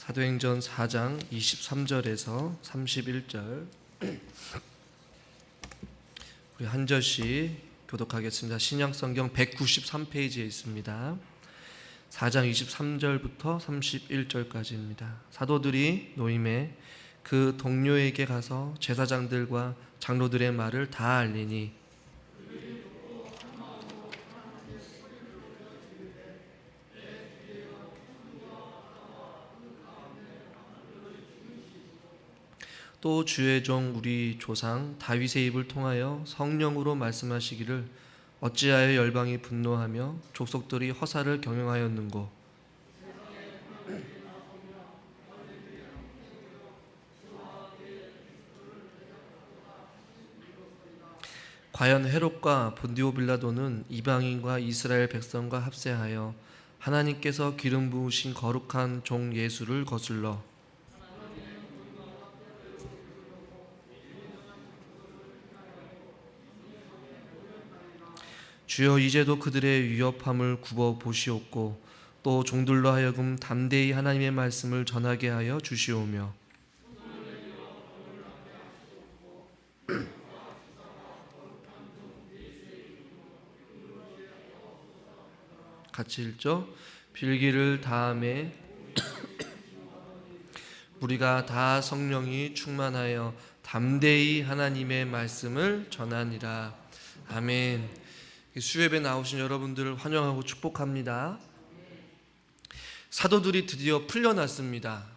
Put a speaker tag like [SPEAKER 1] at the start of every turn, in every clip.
[SPEAKER 1] 사도행전 4장 23절에서 31절 우리 한 절씩 교독하겠습니다. 신약성경 193페이지에 있습니다. 4장 23절부터 31절까지입니다. 사도들이 노임에 그 동료에게 가서 제사장들과 장로들의 말을 다 알리니 또 주의 종 우리 조상 다윗의 입을 통하여 성령으로 말씀하시기를 어찌하여 열방이 분노하며 족속들이 허사를 경영하였는고 과연 헤롯과 본디오 빌라도는 이방인과 이스라엘 백성과 합세하여 하나님께서 기름 부으신 거룩한 종 예수를 거슬러 주여 이제도 그들의 위협함을 굽어 보시옵고 또 종들로 하여금 담대히 하나님의 말씀을 전하게 하여 주시오며 같이 읽죠. 빌기를 다함에 우리가 다 성령이 충만하여 담대히 하나님의 말씀을 전하니라. 아멘. 수협에 나오신 여러분들을 환영하고 축복합니다. 사도들이 드디어 풀려났습니다.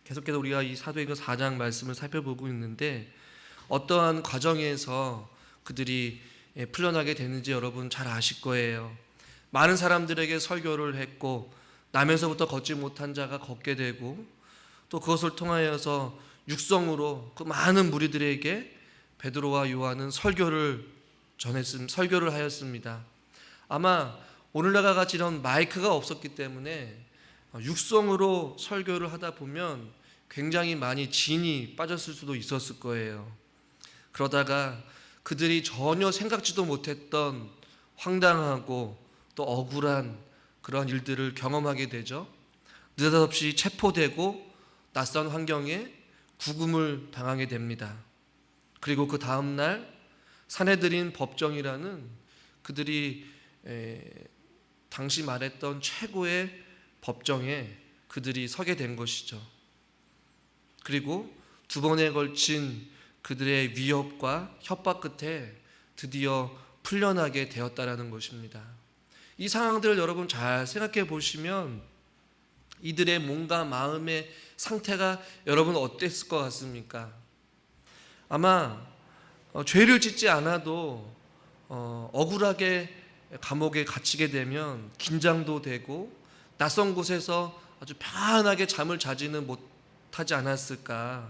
[SPEAKER 1] 계속해서 우리가 이 사도행전 4장 말씀을 살펴보고 있는데 어떠한 과정에서 그들이 풀려나게 되는지 여러분 잘 아실 거예요. 많은 사람들에게 설교를 했고 남에서부터 걷지 못한 자가 걷게 되고 또 그것을 통하여서 육성으로 그 많은 무리들에게 베드로와 요한은 설교를 하였습니다. 아마 오늘날과 같이 이런 마이크가 없었기 때문에 육성으로 설교를 하다 보면 굉장히 많이 진이 빠졌을 수도 있었을 거예요. 그러다가 그들이 전혀 생각지도 못했던 황당하고 또 억울한 그런 일들을 경험하게 되죠. 느닷없이 체포되고 낯선 환경에 구금을 당하게 됩니다. 그리고 그 다음날 산헤드린 법정이라는 그들이 당시 말했던 최고의 법정에 그들이 서게 된 것이죠. 그리고 두 번에 걸친 그들의 위협과 협박 끝에 드디어 풀려나게 되었다라는 것입니다. 이 상황들을 여러분 잘 생각해 보시면 이들의 몸과 마음의 상태가 여러분 어땠을 것 같습니까? 아마 죄를 짓지 않아도 억울하게 감옥에 갇히게 되면 긴장도 되고 낯선 곳에서 아주 편안하게 잠을 자지는 못하지 않았을까.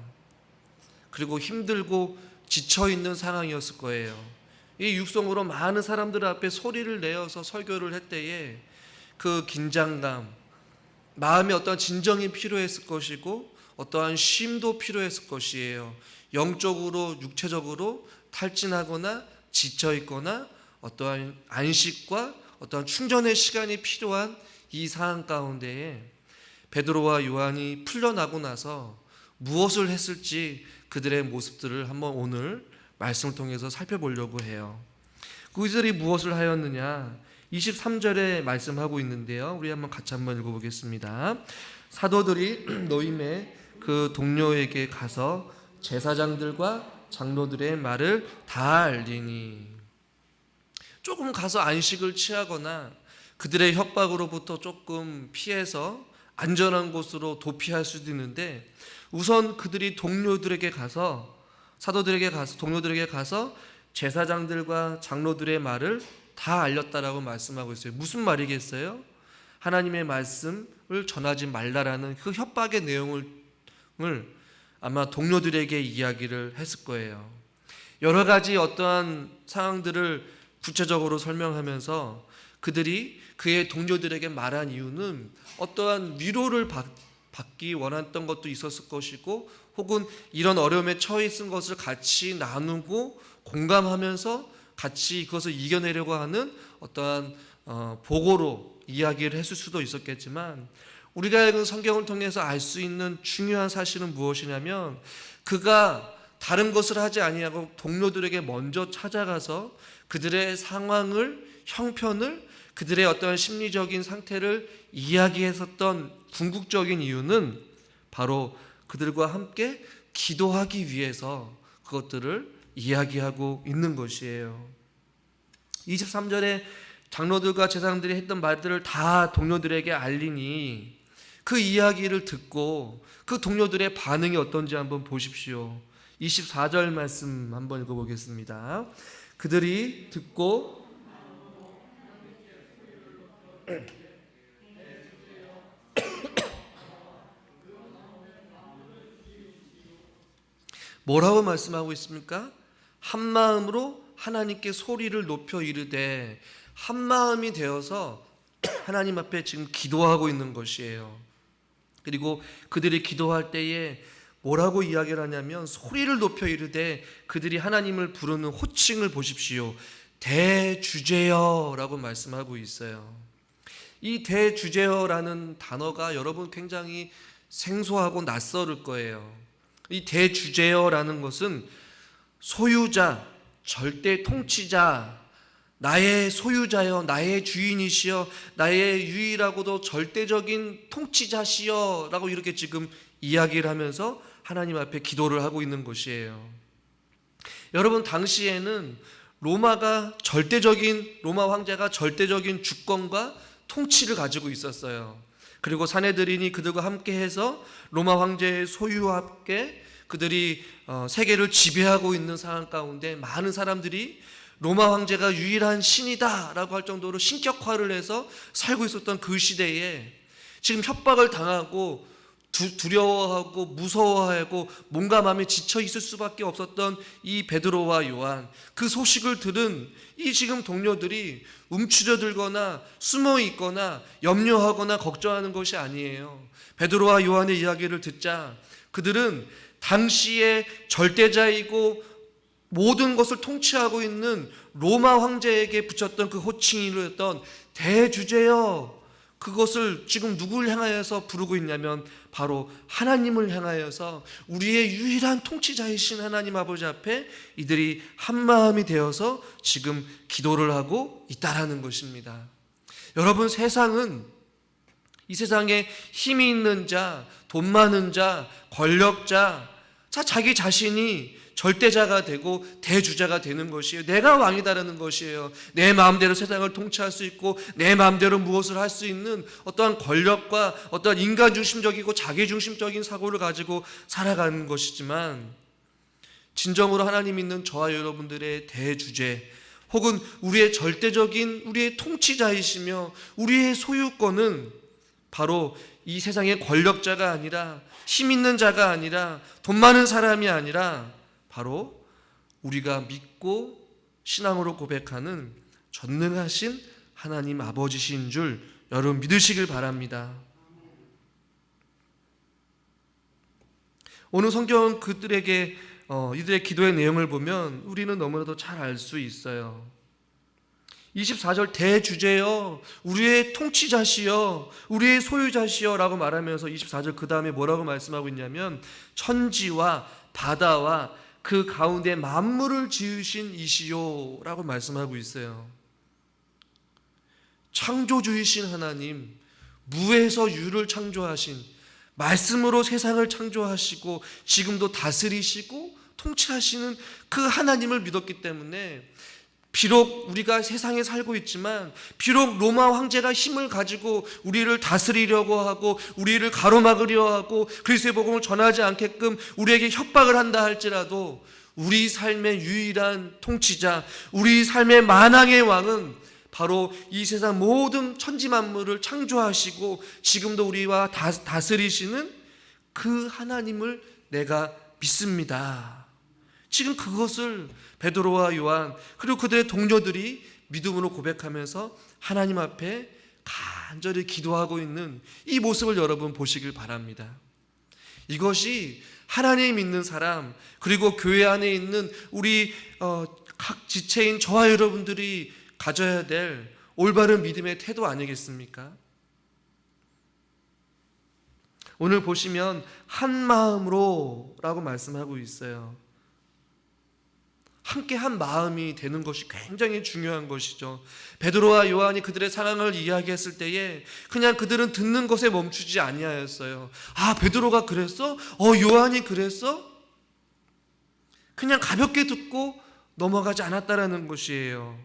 [SPEAKER 1] 그리고 힘들고 지쳐있는 상황이었을 거예요. 이 육성으로 많은 사람들 앞에 소리를 내어서 설교를 할 때에 그 긴장감, 마음에 어떠한 진정이 필요했을 것이고 어떠한 쉼도 필요했을 것이에요. 영적으로 육체적으로 탈진하거나 지쳐있거나 어떠한 안식과 어떠한 충전의 시간이 필요한 이 상황 가운데에 베드로와 요한이 풀려나고 나서 무엇을 했을지 그들의 모습들을 한번 오늘 말씀을 통해서 살펴보려고 해요. 그들이 무엇을 하였느냐 23절에 말씀하고 있는데요. 우리 같이 한번 읽어보겠습니다. 사도들이 노임에 그 동료에게 가서 제사장들과 장로들의 말을 다 알리니 조금 가서 안식을 취하거나 그들의 협박으로부터 조금 피해서 안전한 곳으로 도피할 수도 있는데 우선 그들이 동료들에게 가서 동료들에게 가서 제사장들과 장로들의 말을 다 알렸다라고 말씀하고 있어요. 무슨 말이겠어요? 하나님의 말씀을 전하지 말라라는 그 협박의 내용을 아마 동료들에게 이야기를 했을 거예요. 여러 가지 어떠한 상황들을 구체적으로 설명하면서 그들이 그의 동료들에게 말한 이유는 어떠한 위로를 받기 원했던 것도 있었을 것이고 혹은 이런 어려움에 처해 있는 것을 같이 나누고 공감하면서 같이 그것을 이겨내려고 하는 어떠한 보고로 이야기를 했을 수도 있었겠지만 우리가 읽은 성경을 통해서 알 수 있는 중요한 사실은 무엇이냐면 그가 다른 것을 하지 아니하고 동료들에게 먼저 찾아가서 그들의 상황을, 형편을, 그들의 어떠한 심리적인 상태를 이야기했었던 궁극적인 이유는 바로 그들과 함께 기도하기 위해서 그것들을 이야기하고 있는 것이에요. 23절에 장로들과 제사장들이 했던 말들을 다 동료들에게 알리니 그 이야기를 듣고 그 동료들의 반응이 어떤지 한번 보십시오. 24절 말씀 한번 읽어보겠습니다. 그들이 듣고 뭐라고 말씀하고 있습니까? 한 마음으로 하나님께 소리를 높여 이르되, 한 마음이 되어서 하나님 앞에 지금 기도하고 있는 것이에요. 그리고 그들이 기도할 때에 뭐라고 이야기를 하냐면 소리를 높여 이르되 그들이 하나님을 부르는 호칭을 보십시오. 대주제여라고 말씀하고 있어요. 이 대주제여라는 단어가 여러분 굉장히 생소하고 낯설을 거예요. 이 대주제여라는 것은 소유자, 절대 통치자, 나의 소유자여, 나의 주인이시여, 나의 유일하고도 절대적인 통치자시여 라고 이렇게 지금 이야기를 하면서 하나님 앞에 기도를 하고 있는 것이에요. 여러분, 당시에는 로마 황제가 절대적인 주권과 통치를 가지고 있었어요. 그리고 사내들인이 그들과 함께 해서 로마 황제의 소유와 함께 그들이 세계를 지배하고 있는 상황 가운데 많은 사람들이 로마 황제가 유일한 신이다 라고 할 정도로 신격화를 해서 살고 있었던 그 시대에 지금 협박을 당하고 두려워하고 무서워하고 몸과 마음이 지쳐 있을 수밖에 없었던 이 베드로와 요한, 그 소식을 들은 이 지금 동료들이 움츠려들거나 숨어 있거나 염려하거나 걱정하는 것이 아니에요. 베드로와 요한의 이야기를 듣자 그들은 당시의 절대자이고 모든 것을 통치하고 있는 로마 황제에게 붙였던 그 호칭이었던 대주제여, 그것을 지금 누구를 향하여서 부르고 있냐면 바로 하나님을 향하여서 우리의 유일한 통치자이신 하나님 아버지 앞에 이들이 한마음이 되어서 지금 기도를 하고 있다라는 것입니다. 여러분, 세상은, 이 세상에 힘이 있는 자, 돈 많은 자, 권력자, 자기 자신이 절대자가 되고 대주자가 되는 것이에요. 내가 왕이다라는 것이에요. 내 마음대로 세상을 통치할 수 있고 내 마음대로 무엇을 할 수 있는 어떠한 권력과 어떠한 인간중심적이고 자기중심적인 사고를 가지고 살아가는 것이지만, 진정으로 하나님 있는 저와 여러분들의 대주제 혹은 우리의 절대적인 우리의 통치자이시며 우리의 소유권은 바로 이 세상의 권력자가 아니라, 힘 있는 자가 아니라, 돈 많은 사람이 아니라 바로 우리가 믿고 신앙으로 고백하는 전능하신 하나님 아버지신 줄 여러분 믿으시길 바랍니다. 오늘 성경은 이들의 기도의 내용을 보면 우리는 너무나도 잘 알 수 있어요. 24절 대주제여, 우리의 통치자시여, 우리의 소유자시여 라고 말하면서 24절 그 다음에 뭐라고 말씀하고 있냐면 천지와 바다와 그 가운데 만물을 지으신 이시요 라고 말씀하고 있어요. 창조주이신 하나님, 무에서 유를 창조하신, 말씀으로 세상을 창조하시고 지금도 다스리시고 통치하시는 그 하나님을 믿었기 때문에 비록 우리가 세상에 살고 있지만, 비록 로마 황제가 힘을 가지고 우리를 다스리려고 하고 우리를 가로막으려 하고 그리스도의 복음을 전하지 않게끔 우리에게 협박을 한다 할지라도 우리 삶의 유일한 통치자, 우리 삶의 만왕의 왕은 바로 이 세상 모든 천지 만물을 창조하시고 지금도 우리와 다스리시는 그 하나님을 내가 믿습니다. 지금 그것을 베드로와 요한 그리고 그들의 동료들이 믿음으로 고백하면서 하나님 앞에 간절히 기도하고 있는 이 모습을 여러분 보시길 바랍니다. 이것이 하나님 믿는 사람, 그리고 교회 안에 있는 우리 각 지체인 저와 여러분들이 가져야 될 올바른 믿음의 태도 아니겠습니까? 오늘 보시면 한 마음으로 라고 말씀하고 있어요. 함께 한 마음이 되는 것이 굉장히 중요한 것이죠. 베드로와 요한이 그들의 상황을 이야기했을 때에 그냥 그들은 듣는 것에 멈추지 아니하였어요. 아, 베드로가 그랬어? 요한이 그랬어? 그냥 가볍게 듣고 넘어가지 않았다라는 것이에요.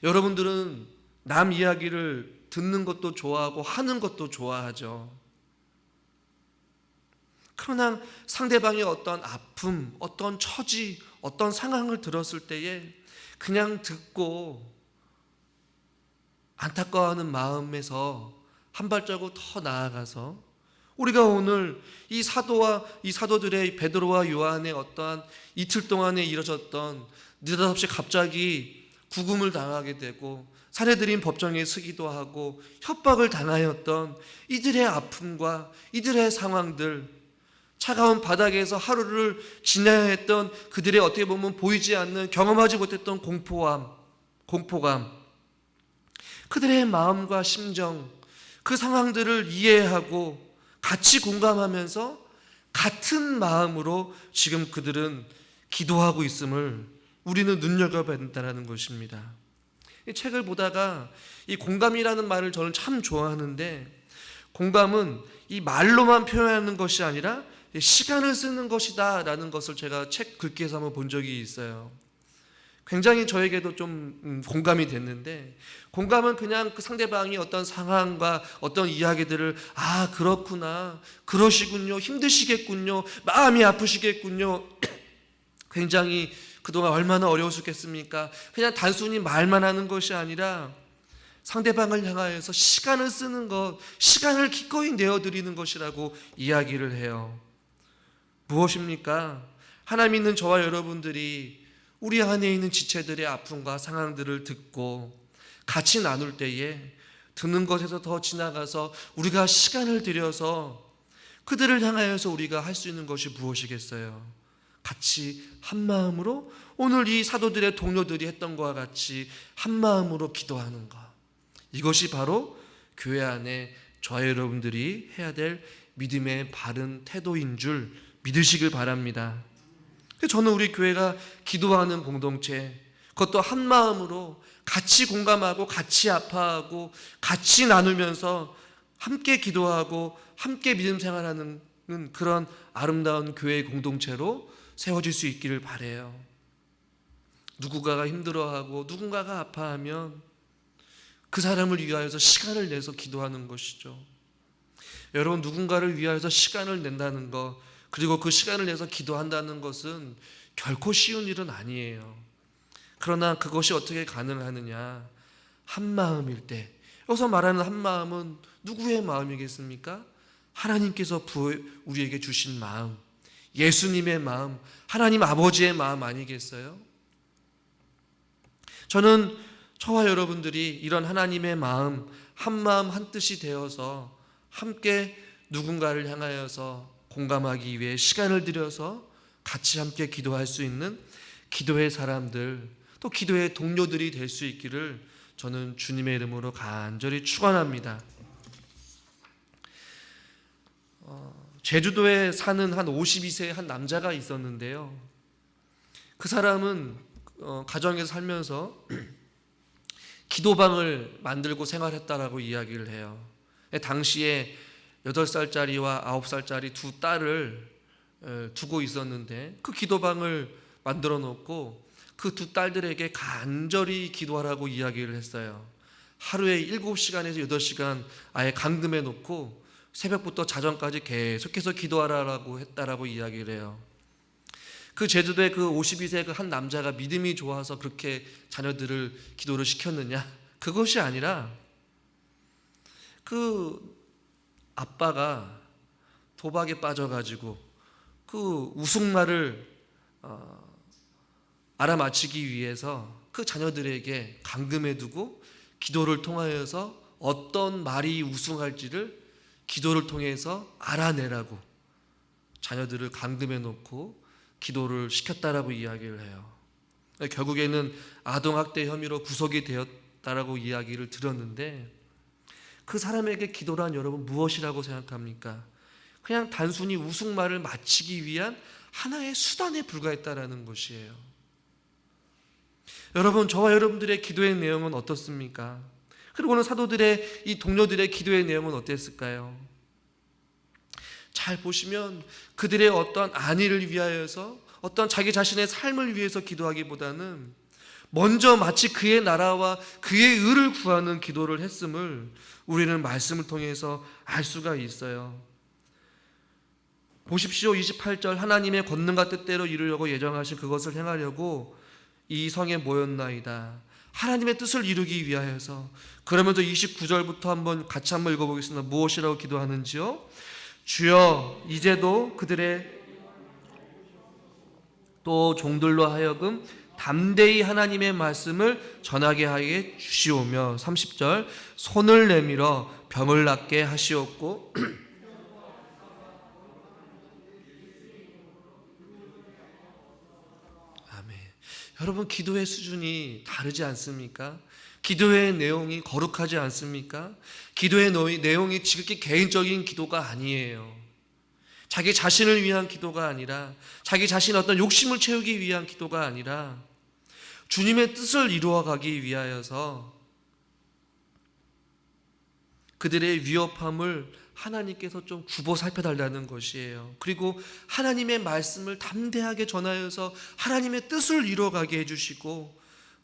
[SPEAKER 1] 여러분들은 남 이야기를 듣는 것도 좋아하고 하는 것도 좋아하죠. 그러나 상대방의 어떤 아픔, 어떤 처지, 어떤 상황을 들었을 때에 그냥 듣고 안타까워하는 마음에서 한 발자국 더 나아가서 우리가 오늘 이 사도들의 베드로와 요한의 어떠한 이틀 동안에 이뤄졌던 느닷없이 갑자기 구금을 당하게 되고 살해들인 법정에 서기도 하고 협박을 당하였던 이들의 아픔과 이들의 상황들, 차가운 바닥에서 하루를 지내야 했던 그들의 어떻게 보면 보이지 않는 경험하지 못했던 공포감, 그들의 마음과 심정, 그 상황들을 이해하고 같이 공감하면서 같은 마음으로 지금 그들은 기도하고 있음을 우리는 눈여겨봐야 된다는 것입니다. 이 책을 보다가 이 공감이라는 말을 저는 참 좋아하는데, 공감은 이 말로만 표현하는 것이 아니라 시간을 쓰는 것이다 라는 것을 제가 책 글귀에서 한번 본 적이 있어요. 굉장히 저에게도 좀 공감이 됐는데, 공감은 그냥 그 상대방이 어떤 상황과 어떤 이야기들을 그렇구나, 그러시군요, 힘드시겠군요, 마음이 아프시겠군요, 굉장히 그동안 얼마나 어려우셨겠습니까, 그냥 단순히 말만 하는 것이 아니라 상대방을 향하여서 시간을 쓰는 것, 시간을 기꺼이 내어드리는 것이라고 이야기를 해요. 무엇입니까? 하나님 있는 저와 여러분들이 우리 안에 있는 지체들의 아픔과 상황들을 듣고 같이 나눌 때에 듣는 것에서 더 지나가서 우리가 시간을 들여서 그들을 향하여서 우리가 할 수 있는 것이 무엇이겠어요? 같이 한 마음으로 오늘 이 사도들의 동료들이 했던 것과 같이 한 마음으로 기도하는 것, 이것이 바로 교회 안에 저와 여러분들이 해야 될 믿음의 바른 태도인 줄 믿으시길 바랍니다. 저는 우리 교회가 기도하는 공동체, 그것도 한 마음으로 같이 공감하고 같이 아파하고 같이 나누면서 함께 기도하고 함께 믿음 생활하는 그런 아름다운 교회의 공동체로 세워질 수 있기를 바라요. 누군가가 힘들어하고 누군가가 아파하면 그 사람을 위하여서 시간을 내서 기도하는 것이죠. 여러분, 누군가를 위하여서 시간을 낸다는 것, 그리고 그 시간을 내서 기도한다는 것은 결코 쉬운 일은 아니에요. 그러나 그것이 어떻게 가능하느냐? 한 마음일 때, 여기서 말하는 한 마음은 누구의 마음이겠습니까? 하나님께서 우리에게 주신 마음, 예수님의 마음, 하나님 아버지의 마음 아니겠어요? 저는 저와 여러분들이 이런 하나님의 마음, 한 마음 한 뜻이 되어서 함께 누군가를 향하여서 공감하기 위해 시간을 들여서 같이 함께 기도할 수 있는 기도의 사람들, 또 기도의 동료들이 될 수 있기를 저는 주님의 이름으로 간절히 축원합니다. 제주도에 사는 한 52세의 한 남자가 있었는데요. 그 사람은 가정에서 살면서 기도방을 만들고 생활했다라고 이야기를 해요. 당시에 8살짜리와 9살짜리 두 딸을 두고 있었는데 그 기도방을 만들어 놓고 그 두 딸들에게 간절히 기도하라고 이야기를 했어요. 하루에 7시간에서 8시간 아예 감금해 놓고 새벽부터 자정까지 계속해서 기도하라고 했다라고 이야기를 해요. 그 제주도의 그 52세 그 한 남자가 믿음이 좋아서 그렇게 자녀들을 기도를 시켰느냐? 그것이 아니라 그 아빠가 도박에 빠져가지고 그 우승말을 알아맞히기 위해서 그 자녀들에게 감금해 두고 기도를 통하여서 어떤 말이 우승할지를 기도를 통해서 알아내라고 자녀들을 감금해 놓고 기도를 시켰다라고 이야기를 해요. 결국에는 아동학대 혐의로 구속이 되었다라고 이야기를 들었는데, 그 사람에게 기도란 여러분 무엇이라고 생각합니까? 그냥 단순히 우승말을 마치기 위한 하나의 수단에 불과했다라는 것이에요. 여러분, 저와 여러분들의 기도의 내용은 어떻습니까? 그리고는 사도들의 이 동료들의 기도의 내용은 어땠을까요? 잘 보시면 그들의 어떤 안위를 위하여서, 어떤 자기 자신의 삶을 위해서 기도하기보다는 먼저 마치 그의 나라와 그의 의를 구하는 기도를 했음을 우리는 말씀을 통해서 알 수가 있어요. 보십시오. 28절, 하나님의 권능과 뜻대로 이루려고 예정하신 그것을 행하려고 이 성에 모였나이다. 하나님의 뜻을 이루기 위하여서. 그러면서 29절부터 같이 한번 읽어보겠습니다. 무엇이라고 기도하는지요? 주여, 이제도 그들의 또 종들로 하여금 담대히 하나님의 말씀을 전하게 하여 주시오며, 30절, 손을 내밀어 병을 낫게 하시옵고 아멘. 여러분, 기도의 수준이 다르지 않습니까? 기도의 내용이 거룩하지 않습니까? 기도의 내용이 지극히 개인적인 기도가 아니에요. 자기 자신을 위한 기도가 아니라, 자기 자신의 어떤 욕심을 채우기 위한 기도가 아니라 주님의 뜻을 이루어가기 위하여서 그들의 위협함을 하나님께서 좀 굽어 살펴달라는 것이에요. 그리고 하나님의 말씀을 담대하게 전하여서 하나님의 뜻을 이루어가게 해주시고,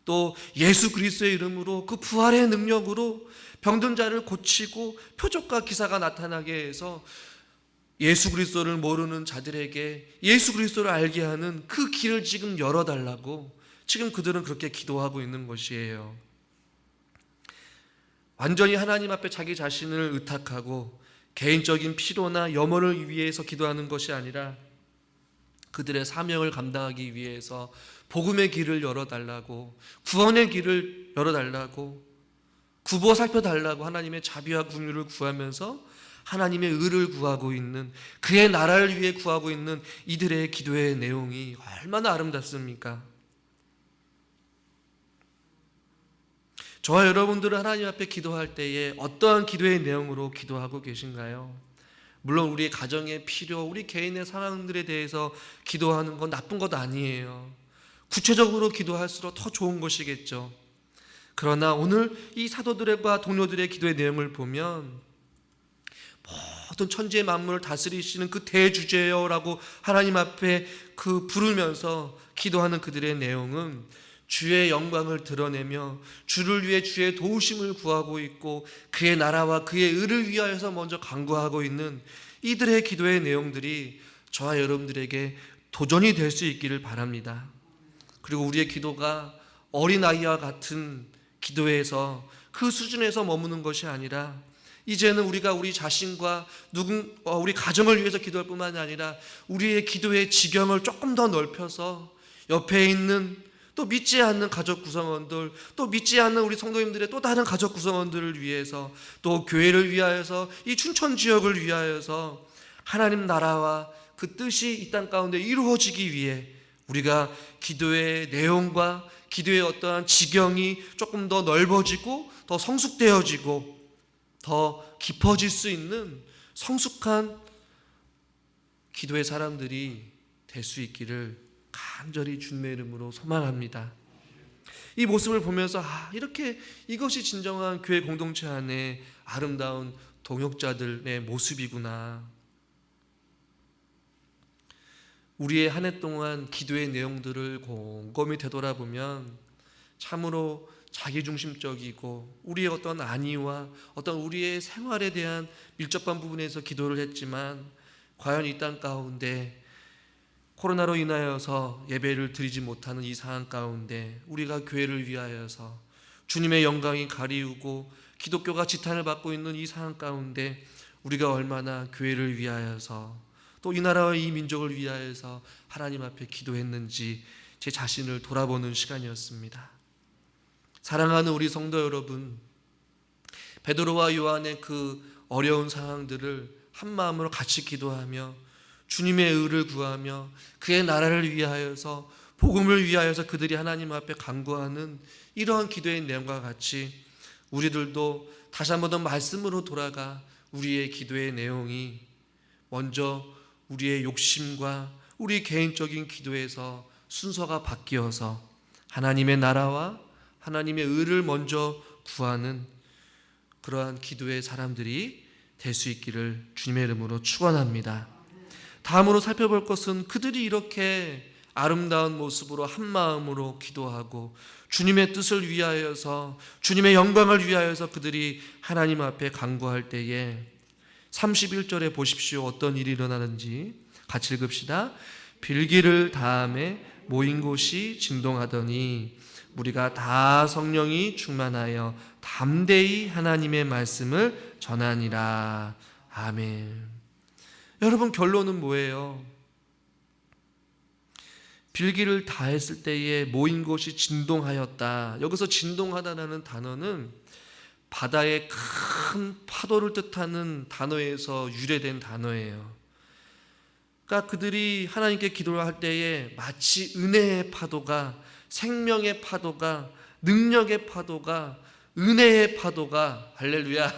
[SPEAKER 1] 또 예수 그리스도의 이름으로 그 부활의 능력으로 병든 자를 고치고 표적과 기사가 나타나게 해서 예수 그리스도를 모르는 자들에게 예수 그리스도를 알게 하는 그 길을 지금 열어달라고 지금 그들은 그렇게 기도하고 있는 것이에요. 완전히 하나님 앞에 자기 자신을 의탁하고 개인적인 필요나 염원을 위해서 기도하는 것이 아니라 그들의 사명을 감당하기 위해서 복음의 길을 열어달라고, 구원의 길을 열어달라고, 굽어 살펴달라고 하나님의 자비와 긍휼을 구하면서 하나님의 의를 구하고 있는, 그의 나라를 위해 구하고 있는 이들의 기도의 내용이 얼마나 아름답습니까? 저와 여러분들은 하나님 앞에 기도할 때에 어떠한 기도의 내용으로 기도하고 계신가요? 물론 우리의 가정의 필요, 우리 개인의 상황들에 대해서 기도하는 건 나쁜 것 아니에요. 구체적으로 기도할수록 더 좋은 것이겠죠. 그러나 오늘 이 사도들과 동료들의 기도의 내용을 보면 모든 천지의 만물을 다스리시는 그 대주제여라고 하나님 앞에 부르면서 기도하는 그들의 내용은 주의 영광을 드러내며 주를 위해 주의 도우심을 구하고 있고 그의 나라와 그의 의를 위하여서 먼저 간구하고 있는 이들의 기도의 내용들이 저와 여러분들에게 도전이 될 수 있기를 바랍니다. 그리고 우리의 기도가 어린아이와 같은 기도에서 그 수준에서 머무는 것이 아니라 이제는 우리가 우리 자신과 우리 가정을 위해서 기도할 뿐만 아니라 우리의 기도의 지경을 조금 더 넓혀서 옆에 있는 또 믿지 않는 가족 구성원들, 또 믿지 않는 우리 성도님들의 또 다른 가족 구성원들을 위해서, 또 교회를 위하여서, 이 춘천 지역을 위하여서 하나님 나라와 그 뜻이 이 땅 가운데 이루어지기 위해 우리가 기도의 내용과 기도의 어떠한 지경이 조금 더 넓어지고 더 성숙되어지고 더 깊어질 수 있는 성숙한 기도의 사람들이 될 수 있기를 간절히 주님의 이름으로 소망합니다. 이 모습을 보면서 이렇게 이것이 진정한 교회 공동체 안에 아름다운 동역자들의 모습이구나. 우리의 한 해 동안 기도의 내용들을 곰곰이 되돌아보면 참으로 자기중심적이고 우리의 어떤 안위와 어떤 우리의 생활에 대한 밀접한 부분에서 기도를 했지만 과연 이 땅 가운데 코로나로 인하여서 예배를 드리지 못하는 이 상황 가운데 우리가 교회를 위하여서 주님의 영광이 가리우고 기독교가 지탄을 받고 있는 이 상황 가운데 우리가 얼마나 교회를 위하여서 또 이 나라와 이 민족을 위하여서 하나님 앞에 기도했는지 제 자신을 돌아보는 시간이었습니다. 사랑하는 우리 성도 여러분, 베드로와 요한의 그 어려운 상황들을 한 마음으로 같이 기도하며 주님의 의를 구하며 그의 나라를 위하여서 복음을 위하여서 그들이 하나님 앞에 간구하는 이러한 기도의 내용과 같이 우리들도 다시 한 번 더 말씀으로 돌아가 우리의 기도의 내용이 먼저 우리의 욕심과 우리 개인적인 기도에서 순서가 바뀌어서 하나님의 나라와 하나님의 의를 먼저 구하는 그러한 기도의 사람들이 될 수 있기를 주님의 이름으로 축원합니다. 다음으로 살펴볼 것은 그들이 이렇게 아름다운 모습으로 한 마음으로 기도하고 주님의 뜻을 위하여서 주님의 영광을 위하여서 그들이 하나님 앞에 간구할 때에 31절에 보십시오. 어떤 일이 일어나는지 같이 읽읍시다. 빌기를 다음에 모인 곳이 진동하더니 우리가 다 성령이 충만하여 담대히 하나님의 말씀을 전하니라. 아멘. 여러분, 결론은 뭐예요? 빌기를 다 했을 때에 모인 곳이 진동하였다. 여기서 진동하다라는 단어는 바다의 큰 파도를 뜻하는 단어에서 유래된 단어예요. 그러니까 그들이 하나님께 기도를 할 때에 마치 은혜의 파도가, 생명의 파도가, 능력의 파도가, 은혜의 파도가, 할렐루야,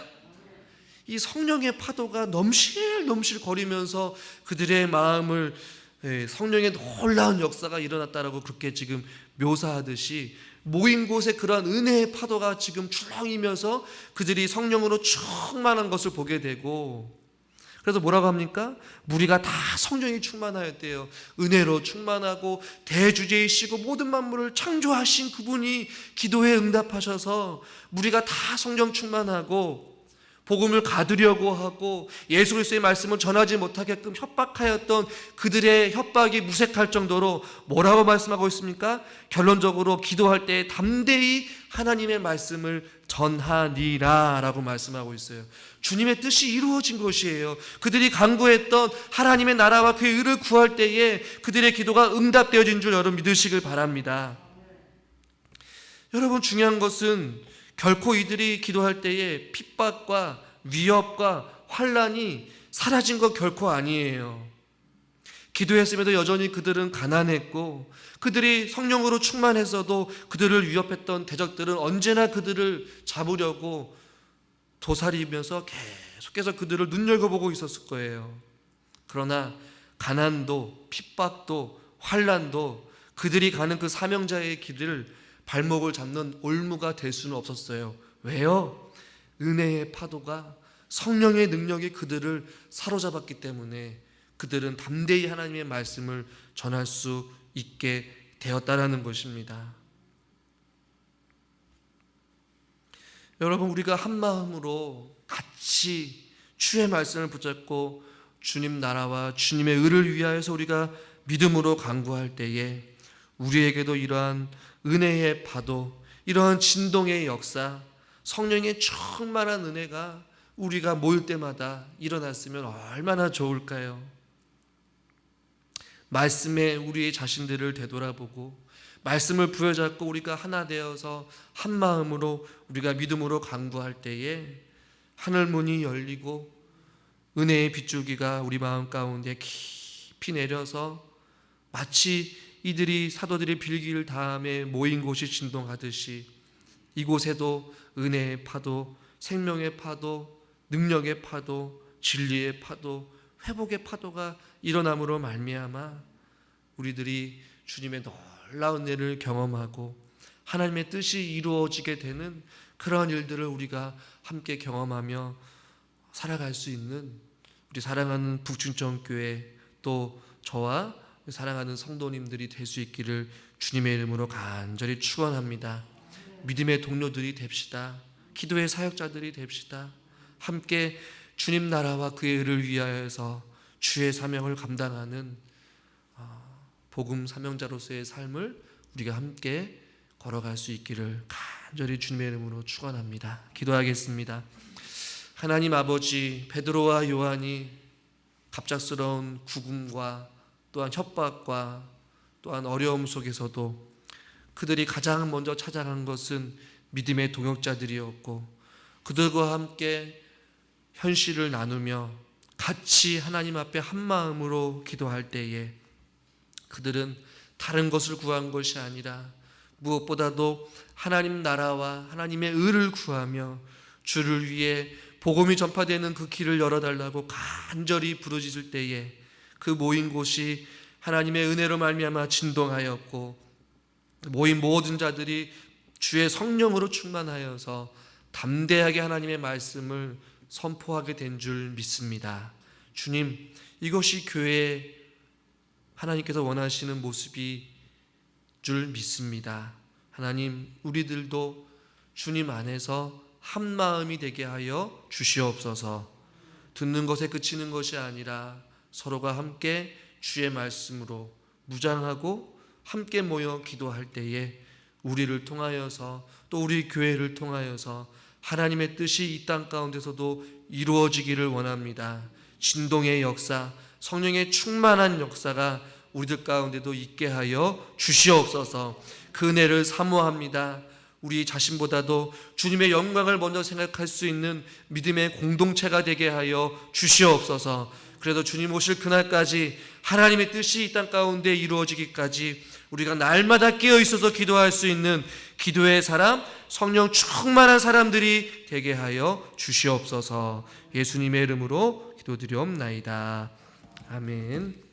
[SPEAKER 1] 이 성령의 파도가 넘실넘실 거리면서 그들의 마음을 성령의 놀라운 역사가 일어났다라고 그렇게 지금 묘사하듯이 모인 곳에 그러한 은혜의 파도가 지금 출렁이면서 그들이 성령으로 충만한 것을 보게 되고, 그래서 뭐라고 합니까? 무리가 다 성령이 충만하였대요. 은혜로 충만하고 대주제이시고 모든 만물을 창조하신 그분이 기도에 응답하셔서 무리가 다 성령 충만하고 복음을 가두려고 하고 예수 그리스도의 말씀을 전하지 못하게끔 협박하였던 그들의 협박이 무색할 정도로 뭐라고 말씀하고 있습니까? 결론적으로 기도할 때 담대히 하나님의 말씀을 전하니라 라고 말씀하고 있어요. 주님의 뜻이 이루어진 것이에요. 그들이 간구했던 하나님의 나라와 그의 의를 구할 때에 그들의 기도가 응답되어진 줄 여러분 믿으시길 바랍니다. 여러분, 중요한 것은 결코 이들이 기도할 때에 핍박과 위협과 환난이 사라진 것 결코 아니에요. 기도했음에도 여전히 그들은 가난했고 그들이 성령으로 충만했어도 그들을 위협했던 대적들은 언제나 그들을 잡으려고 도사리면서 계속해서 그들을 눈여겨보고 있었을 거예요. 그러나 가난도 핍박도 환난도 그들이 가는 그 사명자의 길을 발목을 잡는 올무가 될 수는 없었어요. 왜요? 은혜의 파도가, 성령의 능력이 그들을 사로잡았기 때문에 그들은 담대히 하나님의 말씀을 전할 수 있게 되었다라는 것입니다. 여러분, 우리가 한 마음으로 같이 주의 말씀을 붙잡고 주님 나라와 주님의 의를 위하여서 우리가 믿음으로 간구할 때에 우리에게도 이러한 은혜의 파도, 이러한 진동의 역사, 성령의 충만한 은혜가 우리가 모일 때마다 일어났으면 얼마나 좋을까요? 말씀에 우리의 자신들을 되돌아보고 말씀을 부여잡고 우리가 하나 되어서 한 마음으로 우리가 믿음으로 간구할 때에 하늘 문이 열리고 은혜의 빗줄기가 우리 마음 가운데 깊이 내려서 마치 이들이 사도들이 빌기를 다음에 모인 곳이 진동하듯이 이곳에도 은혜의 파도, 생명의 파도, 능력의 파도, 진리의 파도, 회복의 파도가 일어남으로 말미암아 우리들이 주님의 놀라운 은혜를 경험하고 하나님의 뜻이 이루어지게 되는 그러한 일들을 우리가 함께 경험하며 살아갈 수 있는 우리 사랑하는 북춘천교회 또 저와 사랑하는 성도님들이 될 수 있기를 주님의 이름으로 간절히 축원합니다. 믿음의 동료들이 됩시다. 기도의 사역자들이 됩시다. 함께 주님 나라와 그의 의를 위하여서 주의 사명을 감당하는 복음 사명자로서의 삶을 우리가 함께 걸어갈 수 있기를 간절히 주님의 이름으로 축원합니다. 기도하겠습니다. 하나님 아버지, 베드로와 요한이 갑작스러운 구금과 또한 협박과 또한 어려움 속에서도 그들이 가장 먼저 찾아간 것은 믿음의 동역자들이었고 그들과 함께 현실을 나누며 같이 하나님 앞에 한 마음으로 기도할 때에 그들은 다른 것을 구한 것이 아니라 무엇보다도 하나님 나라와 하나님의 의를 구하며 주를 위해 복음이 전파되는 그 길을 열어달라고 간절히 부르짖을 때에 그 모인 곳이 하나님의 은혜로 말미암아 진동하였고 모인 모든 자들이 주의 성령으로 충만하여서 담대하게 하나님의 말씀을 선포하게 된 줄 믿습니다. 주님, 이것이 교회 하나님께서 원하시는 모습이 줄 믿습니다. 하나님, 우리들도 주님 안에서 한 마음이 되게 하여 주시옵소서. 듣는 것에 그치는 것이 아니라 서로가 함께 주의 말씀으로 무장하고 함께 모여 기도할 때에 우리를 통하여서 또 우리 교회를 통하여서 하나님의 뜻이 이 땅 가운데서도 이루어지기를 원합니다. 진동의 역사, 성령의 충만한 역사가 우리들 가운데도 있게 하여 주시옵소서. 그 은혜를 사모합니다. 우리 자신보다도 주님의 영광을 먼저 생각할 수 있는 믿음의 공동체가 되게 하여 주시옵소서. 그래도 주님 오실 그날까지 하나님의 뜻이 이 땅 가운데 이루어지기까지 우리가 날마다 깨어 있어서 기도할 수 있는 기도의 사람, 성령 충만한 사람들이 되게 하여 주시옵소서. 예수님의 이름으로 기도드리옵나이다. 아멘.